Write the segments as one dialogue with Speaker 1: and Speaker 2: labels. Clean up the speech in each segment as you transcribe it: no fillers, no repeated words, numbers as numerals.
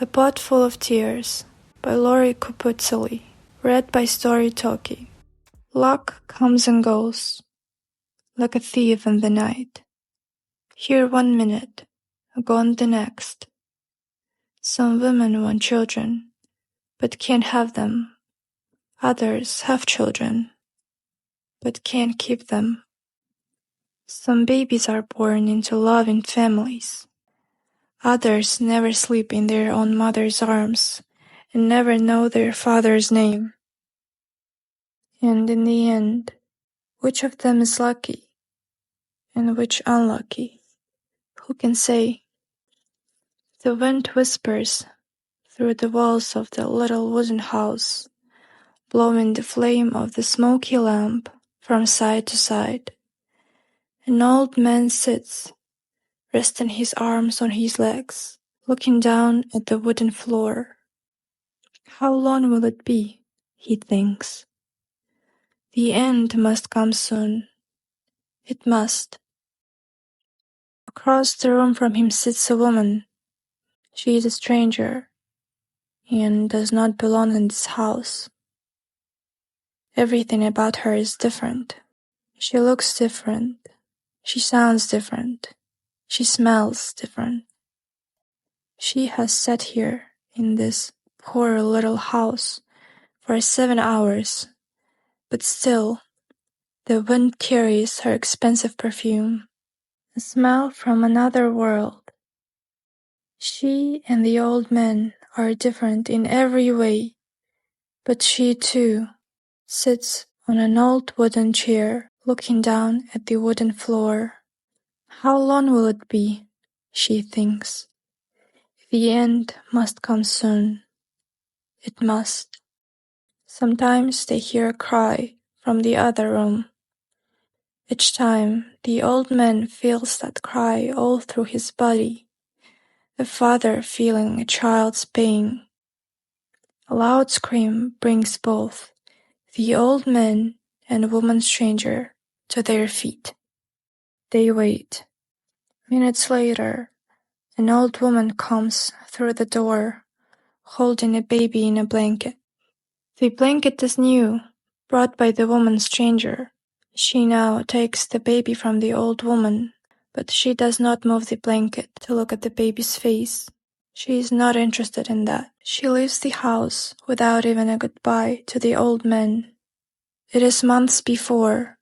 Speaker 1: A Pot Full of Tears by Lauri Kubuitsile. Read by StoryTalky. Luck comes and goes, like a thief in the night. Here 1 minute, gone the next. Some women want children, but can't have them. Others have children, but can't keep them. Some babies are born into loving families. Others never sleep in their own mother's arms and never know their father's name. And in the end, which of them is lucky and which unlucky? Who can say? The wind whispers through the walls of the little wooden house, blowing the flame of the smoky lamp from side to side. An old man sits, resting his arms on his legs, looking down at the wooden floor. How long will it be? He thinks. The end must come soon. It must. Across the room from him sits a woman. She is a stranger and does not belong in this house. Everything about her is different. She looks different. She sounds different. She smells different. She has sat here in this poor little house for 7 hours, but still the wind carries her expensive perfume, a smell from another world. She and the old man are different in every way, but she too sits on an old wooden chair looking down at the wooden floor. How long will it be? She thinks. The end must come soon. It must. Sometimes they hear a cry from the other room. Each time the old man feels that cry all through his body, a father feeling a child's pain. A loud scream brings both the old man and woman stranger to their feet. They wait. Minutes later, an old woman comes through the door, holding a baby in a blanket. The blanket is new, brought by the woman stranger. She now takes the baby from the old woman, but she does not move the blanket to look at the baby's face. She is not interested in that. She leaves the house without even a goodbye to the old man. It is months before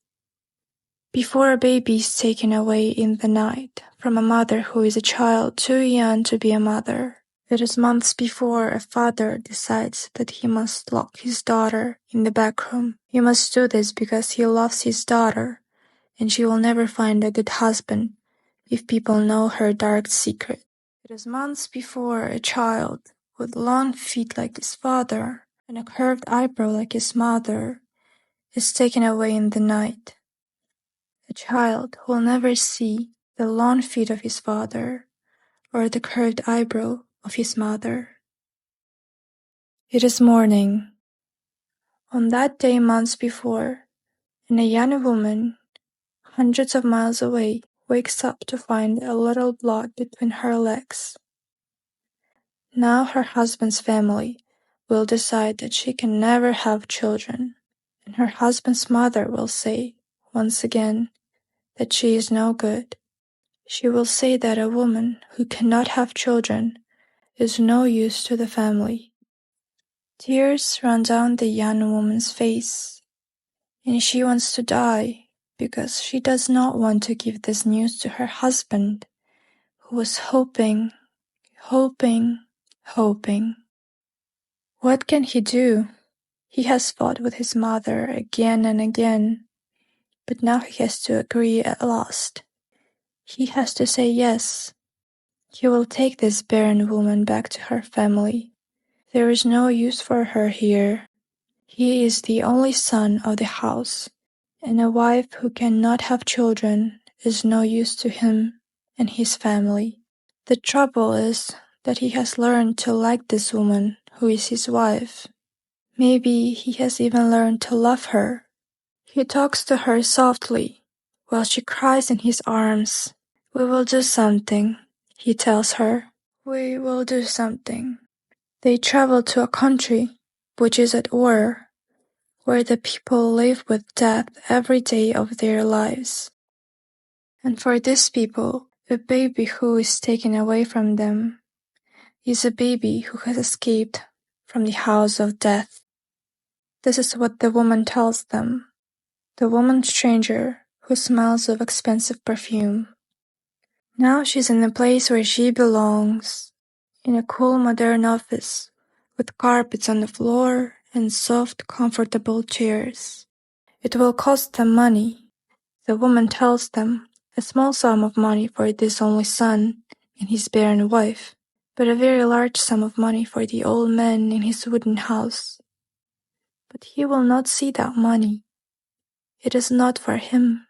Speaker 1: a baby is taken away in the night from a mother who is a child too young to be a mother. It is months before a father decides that he must lock his daughter in the back room. He must do this because he loves his daughter, and she will never find a good husband if people know her dark secret. It is months before a child with long feet like his father and a curved eyebrow like his mother is taken away in the night. A child who will never see the long feet of his father or the curved eyebrow of his mother. It is morning. On that day months before, and a young woman, hundreds of miles away, wakes up to find a little blood between her legs. Now her husband's family will decide that she can never have children, and her husband's mother will say, once again, that she is no good. She will say that a woman who cannot have children is no use to the family. Tears run down the young woman's face, and she wants to die because she does not want to give this news to her husband, who was hoping. What can he do? He has fought with his mother again and again, but now he has to agree at last. He has to say yes. He will take this barren woman back to her family. There is no use for her here. He is the only son of the house, and a wife who cannot have children is no use to him and his family. The trouble is that he has learned to like this woman who is his wife. Maybe he has even learned to love her. He talks to her softly while she cries in his arms. We will do something, he tells her. We will do something. They travel to a country which is at war, where the people live with death every day of their lives. And for these people, the baby who is taken away from them is a baby who has escaped from the house of death. This is what the woman tells them, the woman stranger who smells of expensive perfume. Now she's in a place where she belongs, in a cool modern office with carpets on the floor and soft, comfortable chairs. It will cost them money. The woman tells them a small sum of money for this only son and his barren wife, but a very large sum of money for the old man in his wooden house. But he will not see that money. It is not for him.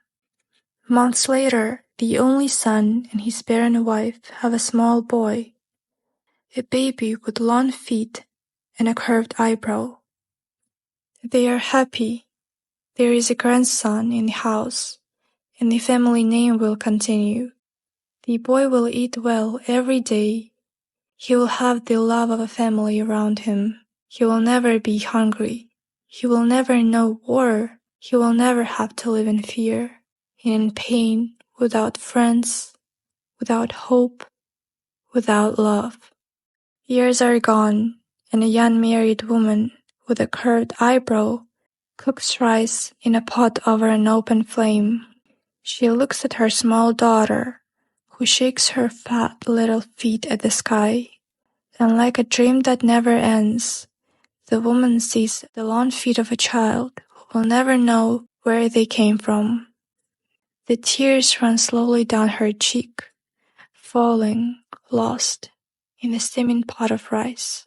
Speaker 1: Months later, the only son and his barren wife have a small boy, a baby with long feet and a curved eyebrow. They are happy. There is a grandson in the house, and the family name will continue. The boy will eat well every day. He will have the love of a family around him. He will never be hungry. He will never know war. He will never have to live in fear and in pain, without friends, without hope, without love. Years are gone, and a young married woman with a curved eyebrow cooks rice in a pot over an open flame. She looks at her small daughter, who shakes her fat little feet at the sky, and like a dream that never ends, the woman sees the long feet of a child who will never know where they came from. The tears run slowly down her cheek, falling, lost, in the steaming pot of rice.